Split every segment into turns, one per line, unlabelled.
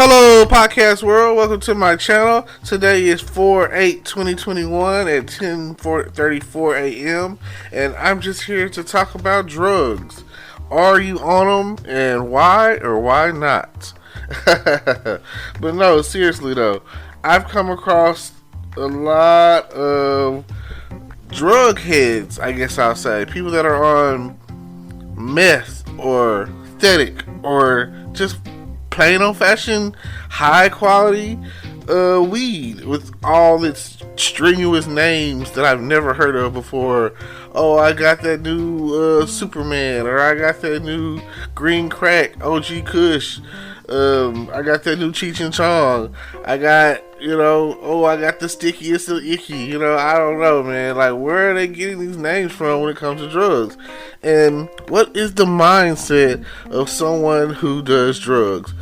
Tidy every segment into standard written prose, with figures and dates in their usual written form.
Hello, podcast world. Welcome to my channel. Today is 4/8/2021 at 10:34 a.m. and I'm just here to talk about drugs. Are you on them, and why or why not? But no, seriously though, I've come across a lot of drug heads, I guess I'll say. People that are on meth or aesthetic or just plain old fashioned high quality weed with all its strenuous names that I've never heard of before. Oh, I got that new Superman, or I got that new green crack, OG Kush. I got that new Cheech and Chong. I got, I got the stickiest of icky. I don't know, man. Like, where are they getting these names from when it comes to drugs? And what is the mindset of someone who does drugs?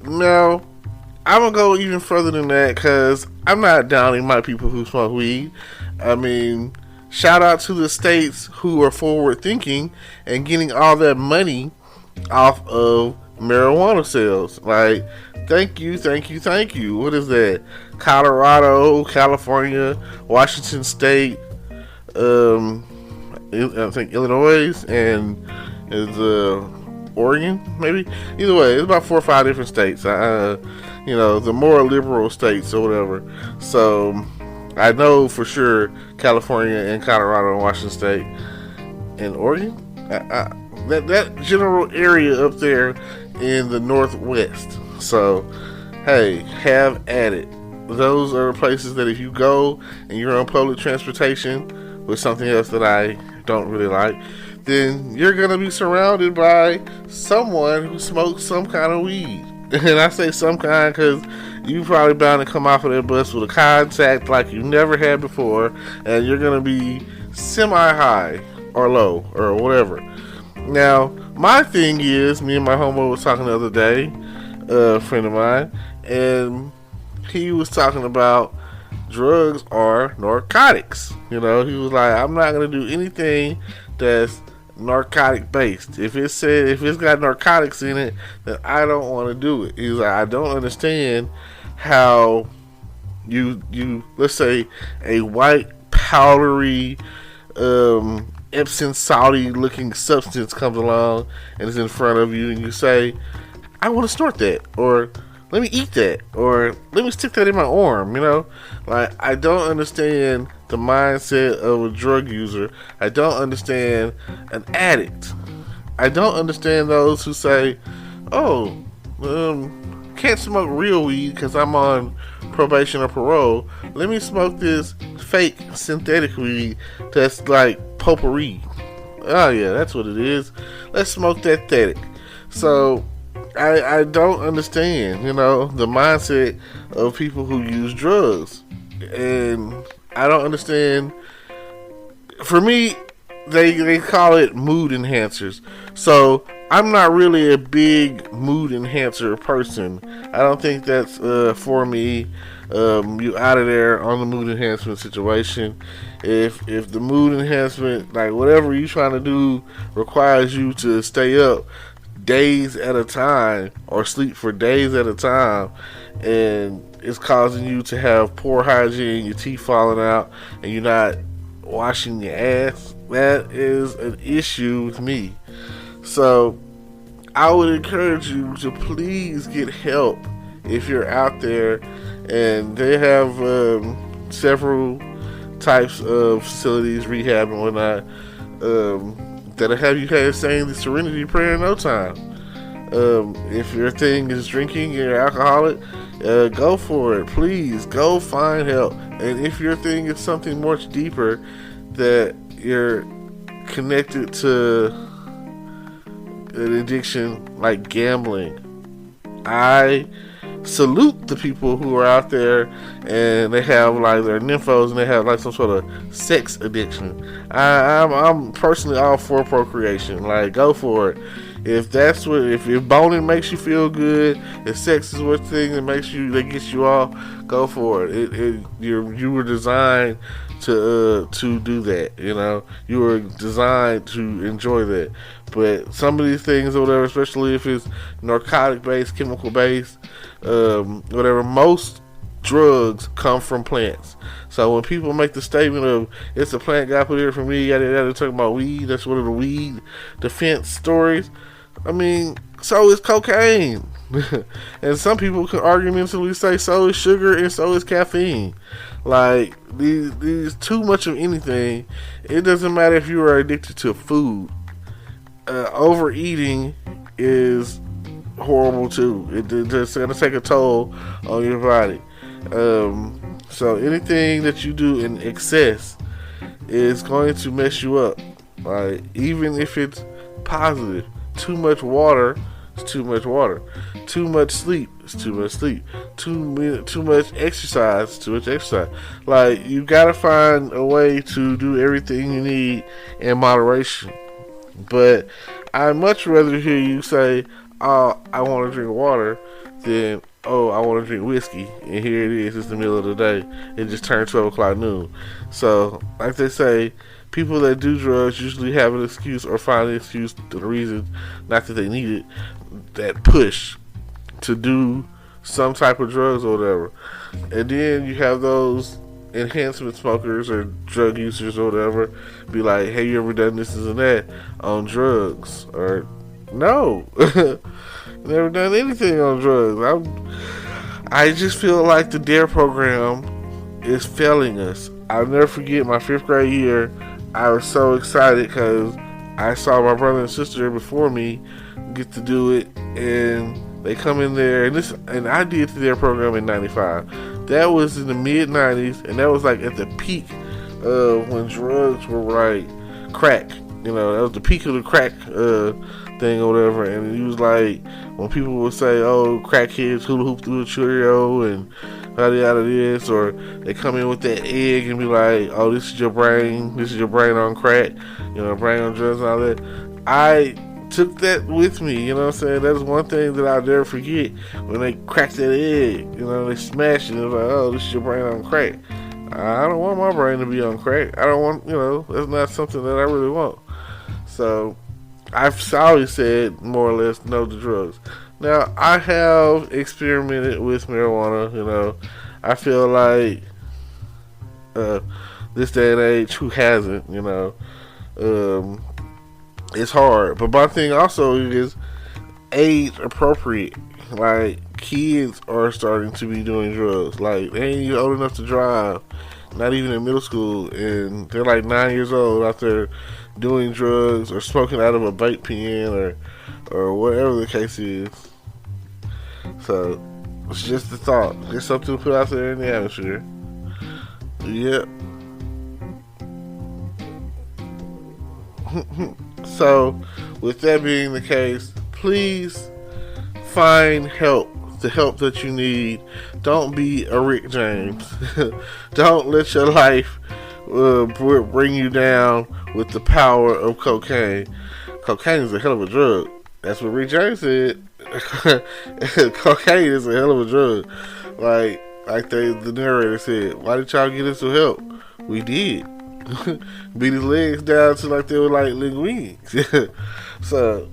Now, I'm going to go even further than that, because I'm not downing my people who smoke weed. I mean, shout out to the states who are forward thinking and getting all that money off of marijuana sales. Like, thank you. What is that? Colorado, California, Washington State, I think Illinois, and is Oregon, maybe. Either way, it's about 4 or 5 different states. The more liberal states or whatever. So I know for sure California and Colorado and Washington State and Oregon. That general area up there in the Northwest. So, hey, have at it. Those are places that if you go and you're on public transportation with something else that I don't really like, then you're going to be surrounded by someone who smokes some kind of weed. And I say some kind because you probably bound to come off of that bus with a contact like you never had before, and you're going to be semi-high or low or whatever. Now, my thing is, me and my homeboy was talking the other day, a friend of mine, and he was talking about drugs are narcotics. He was like, I'm not going to do anything that's narcotic based. If it's got narcotics in it, then I don't want to do it. He's like, I don't understand how you let's say a white powdery Epsom salty looking substance comes along and is in front of you, and you say, I want to snort that, or let me eat that, or let me stick that in my arm. Like, I don't understand the mindset of a drug user. I don't understand an addict. I don't understand those who say, can't smoke real weed because I'm on probation or parole. Let me smoke this fake synthetic weed that's like potpourri. Oh yeah, that's what it is. Let's smoke that synthetic. So I don't understand, the mindset of people who use drugs. And I don't understand. For me, they call it mood enhancers. So I'm not really a big mood enhancer person. I don't think that's for me. You out of there on the mood enhancement situation. If the mood enhancement, like whatever you trying to do, requires you to stay up days at a time or sleep for days at a time, and it's causing you to have poor hygiene, your teeth falling out, and you're not washing your ass, that is an issue with me. So I would encourage you to please get help if you're out there. And they have several types of facilities, rehab and whatnot, that'll have you saying the Serenity Prayer in no time. If your thing is drinking, you're alcoholic, go for it. Please go find help. And if your thing is something much deeper, that you're connected to an addiction like gambling, I salute the people who are out there and they have like their nymphos and they have like some sort of sex addiction. I'm personally all for procreation. Like, go for it. If boning makes you feel good, if sex is what thing that gets you off, go for it. You were designed to do that. You know, you were designed to enjoy that. But some of these things or whatever, especially if it's narcotic based, chemical based, whatever, most drugs come from plants. So when people make the statement of it's a plant guy put here for me, yada yada, talking about weed, that's one of the weed defense stories. I mean, so is cocaine. And some people can argumentatively say so is sugar and so is caffeine. Like, these too much of anything. It doesn't matter if you are addicted to food. Overeating is horrible too. It's going to take a toll on your body. So anything that you do in excess is going to mess you up. Like, even if it's positive. Too much water is too much water. Too much sleep is too much sleep. Too much exercise is too much exercise. Like, you gotta find a way to do everything you need in moderation. But I'd much rather hear you say, "Oh, I want to drink water," than, "Oh, I want to drink whiskey," and here it is, it's the middle of the day. It just turned 12 o'clock noon. So, like they say, people that do drugs usually have an excuse or find an excuse to the reason, not that they need it, that push to do some type of drugs or whatever. And then you have those enhancement smokers or drug users or whatever be like, "Hey, you ever done this and that on drugs?" Or, no. Never done anything on drugs. I just feel like the DARE program is failing us. I'll never forget my 5th grade year. I was so excited because I saw my brother and sister before me get to do it, and they come in there, and I did the DARE program in '95. That was in the mid '90s, and that was like at the peak of when drugs were like crack. You know, that was the peak of the crack thing or whatever. And it was like when people would say, "Oh, crackheads hula hoop through a Cheerio," and yada yada this, or they come in with that egg and be like, "Oh, this is your brain on crack, you know, brain on drugs and all that." I took that with me, you know what I'm saying? That's one thing that I'll never forget, when they cracked that egg, you know, they smashed it, and it was like, "Oh, this is your brain on crack." I don't want my brain to be on crack. I don't want, you know, that's not something that I really want. So I've always said, more or less, no to drugs. Now, I have experimented with marijuana, you know. I feel like this day and age, who hasn't, you know? It's hard. But my thing also is age appropriate. Like, kids are starting to be doing drugs. Like, they ain't even old enough to drive. Not even in middle school. And they're like 9 years old out there doing drugs or smoking out of a vape pen or whatever the case is. So, it's just a thought. Just something to put out there in the atmosphere. Yep. So, with that being the case, please find help. The help that you need. Don't be a Rick James. Don't let your life bring you down with the power of cocaine. Cocaine is a hell of a drug. That's what Rick James said. Cocaine is a hell of a drug. Like the narrator said, "Why did y'all get us some help?" We did. Beat his legs down to like they were like linguines. So,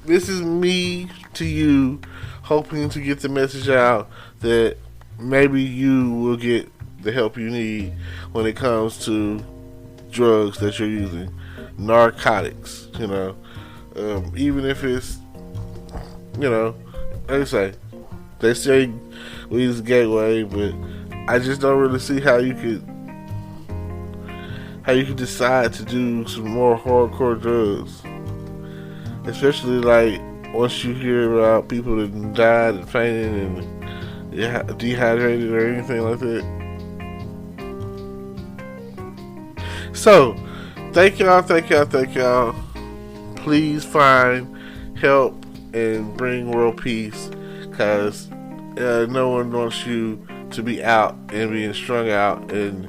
this is me to you, hoping to get the message out that maybe you will get the help you need when it comes to drugs that you're using, narcotics, you know, even if it's, you know, like they say weed is a gateway, but I just don't really see how you could decide to do some more hardcore drugs, especially like once you hear about people that died and fainted and dehydrated or anything like that. So, thank y'all. Please find help and bring world peace, because no one wants you to be out and being strung out and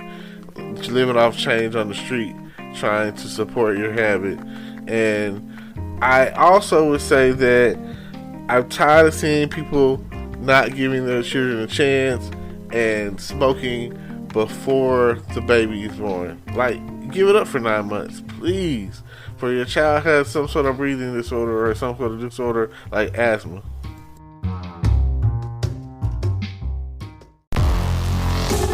living off change on the street trying to support your habit. And I also would say that I'm tired of seeing people not giving their children a chance and smoking before the baby is born. Like, give it up for 9 months, please. For your child has some sort of breathing disorder or some sort of disorder like asthma.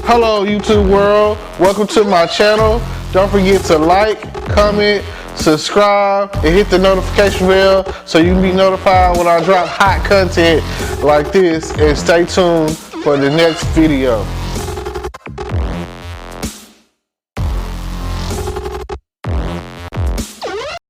Hello YouTube world, welcome to my channel. Don't forget to like, comment, subscribe, and hit the notification bell so you can be notified when I drop hot content like this, and stay tuned for the next video.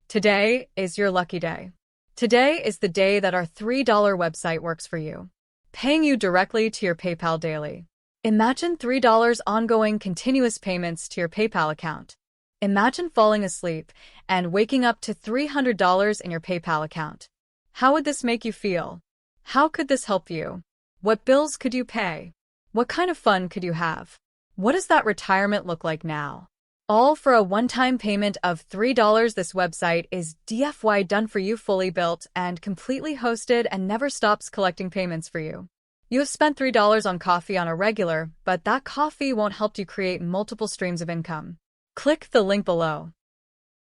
Today is your lucky day. Today is the day that our $3 website works for you, paying you directly to your PayPal daily. Imagine $3 ongoing continuous payments to your PayPal account. Imagine falling asleep and waking up to $300 in your PayPal account. How would this make you feel? How could this help you? What bills could you pay? What kind of fun could you have? What does that retirement look like now? All for a one-time payment of $3. This website is DFY done for you, fully built and completely hosted, and never stops collecting payments for you. You have spent $3 on coffee on a regular, but that coffee won't help you create multiple streams of income. Click the link below.